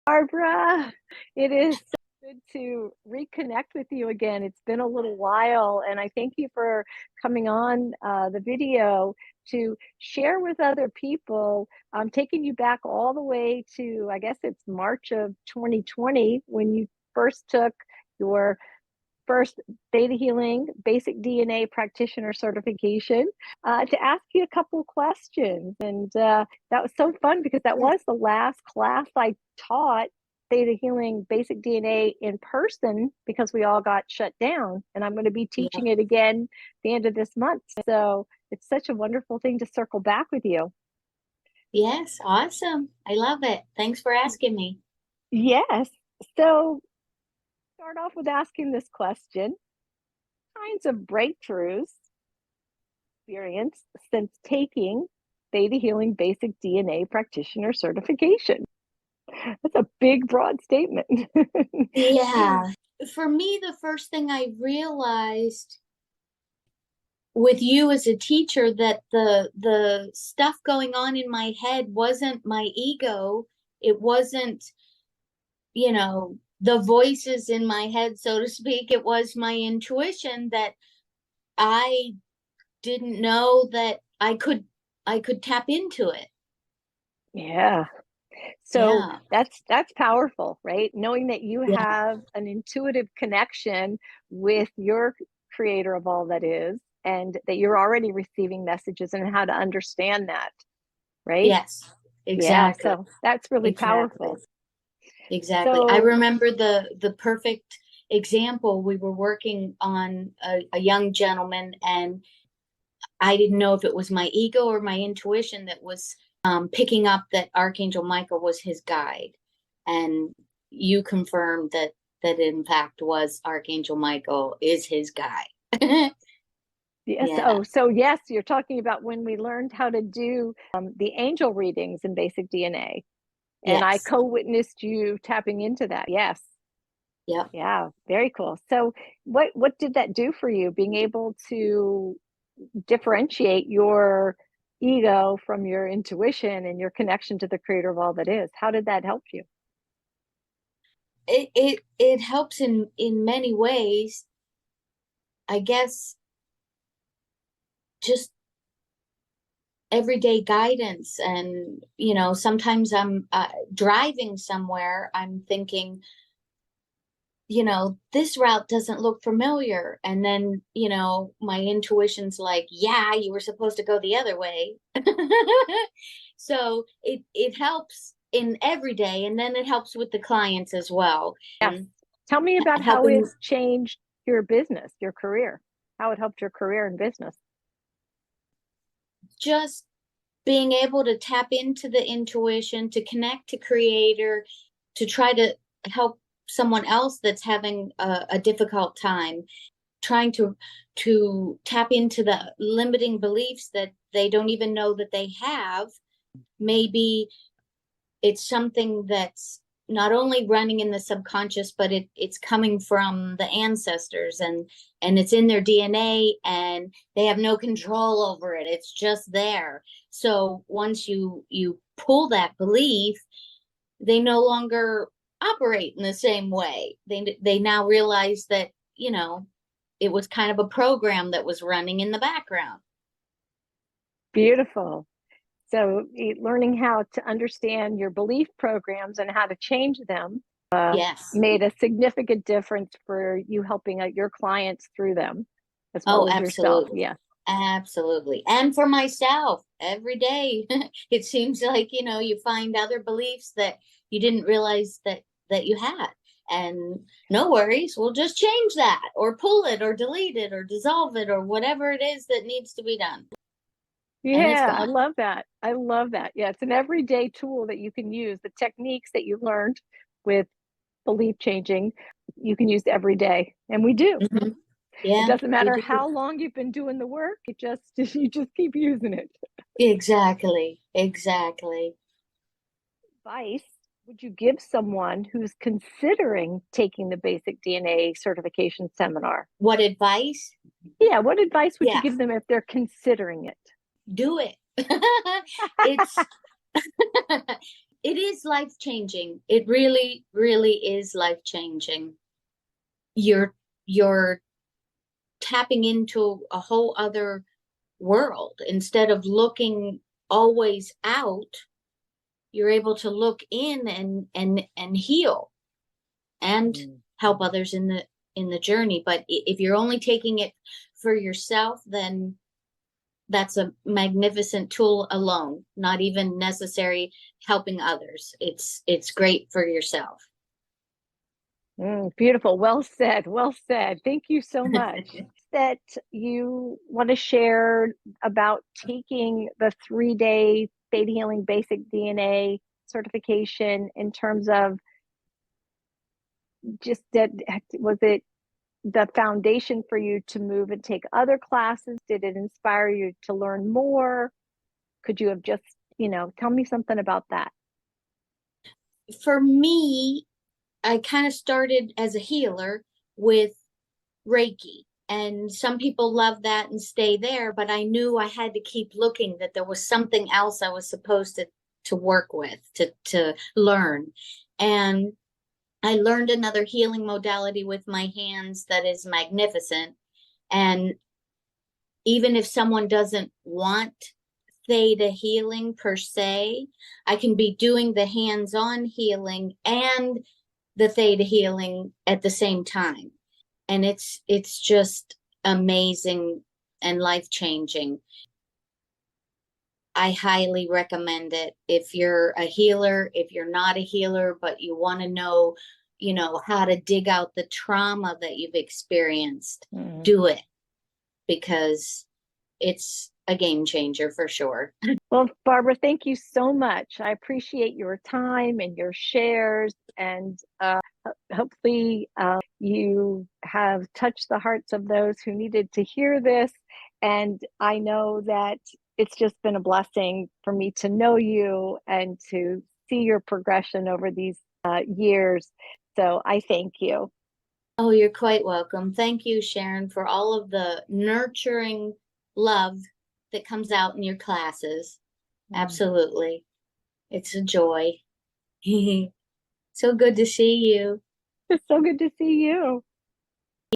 Barbara, it is so good to reconnect with you again. It's been a little while, and I thank you for coming on the video to share with other people. I'm taking you back all the way to, I guess it's March of 2020 when you first took your first Thetahealing Basic DNA Practitioner certification to ask you a couple of questions. And that was so fun because that was the last class I taught Thetahealing Basic DNA in person because we all got shut down. And I'm going to be teaching it again the end of this month. So it's such a wonderful thing to circle back with you. Yes, awesome. I love it. Thanks for asking me. Yes. So start off with asking this question. Kinds of breakthroughs experienced since taking Thetahealing Basic DNA Practitioner certification? That's a big, broad statement. Yeah. For me, the first thing I realized with you as a teacher that the stuff going on in my head wasn't my ego. It wasn't, the voices in my head, so to speak. It was my intuition that I didn't know that I could tap into it. Yeah. So that's powerful, right? Knowing that you Yeah. have an intuitive connection with your creator of all that is, and that you're already receiving messages and how to understand that, right? Yes, exactly. Yeah, so that's really powerful. Exactly. I So remember the perfect example. We were working on a young gentleman, and I didn't know if it was my ego or my intuition that was picking up that Archangel Michael was his guide. And you confirmed that in fact was Archangel Michael is his guide. yes. Yeah. Oh, so yes, you're talking about when we learned how to do the angel readings in basic DNA. And I Yes. co-witnessed you tapping into that. Yes. Yep. Yeah, very cool. So what did that do for you, being able to differentiate your ego from your intuition and your connection to the creator of all that is? How did that help you? It helps in many ways. I guess just everyday guidance. And sometimes I'm driving somewhere, I'm thinking, this route doesn't look familiar, and then my intuition's like, yeah, you were supposed to go the other way. So it helps in every day, and then it helps with the clients as well. Yes. Tell me about how Helping it's changed your business, your career, how it helped your career and business. just being able to tap into the intuition, to connect to creator, to try to help someone else that's having a difficult time, trying to tap into the limiting beliefs that they don't even know that they have. Maybe it's something that's not only running in the subconscious, but it's coming from the ancestors, and it's in their DNA, and they have no control over it. It's just there. So once you pull that belief, they no longer operate in the same way. They now realize that it was kind of a program that was running in the background. Beautiful. So learning how to understand your belief programs and how to change them Yes. made a significant difference for you helping out your clients through them as well Oh, as yourself. absolutely. Yeah. Absolutely. And for myself, every day, it seems like, you find other beliefs that you didn't realize that you had. And no worries, we'll just change that or pull it or delete it or dissolve it or whatever it is that needs to be done. And it's Yeah, I gone. love that. I love that. Yeah, it's an everyday tool that you can use. The techniques that you learned with belief changing, you can use every day. And we do. Mm-hmm. It Yeah, doesn't we matter do. how long you've been doing the work, you just keep using it. Exactly. Exactly. Advice would you give someone who's considering taking the basic DNA certification seminar? What advice? Yeah, what advice would you Yeah, give them if they're considering it? do it. It's it is life-changing. It really, really is life-changing. You're tapping into a whole other world. Instead of looking always out, you're able to look in and heal and help others in the journey. But if you're only taking it for yourself, then that's a magnificent tool alone, not even necessary helping others. It's great for yourself. Beautiful. Well said. Well said. Thank you so much. That you want to share about taking the 3-day Thetahealing Basic DNA certification in terms of just that, was it the foundation for you to move and take other classes? Did it inspire you to learn more? Could you have just, tell me something about that? For me, I kind of started as a healer with Reiki. And some people love that and stay there, but I knew I had to keep looking, that there was something else I was supposed to work with, to learn. And I learned another healing modality with my hands that is magnificent. And even if someone doesn't want theta healing per se, I can be doing the hands-on healing and the theta healing at the same time. And it's just amazing and life-changing. I highly recommend it. If you're a healer, if you're not a healer, but you want to know, how to dig out the trauma that you've experienced, do it, because it's a game changer for sure. Well, Barbara, thank you so much. I appreciate your time and your shares, and hopefully you have touched the hearts of those who needed to hear this. And I know that it's just been a blessing for me to know you and to see your progression over these years. So I thank you. Oh, you're quite welcome. Thank you, Sharon, for all of the nurturing love that comes out in your classes. Absolutely. It's a joy. So good to see you. It's so good to see you.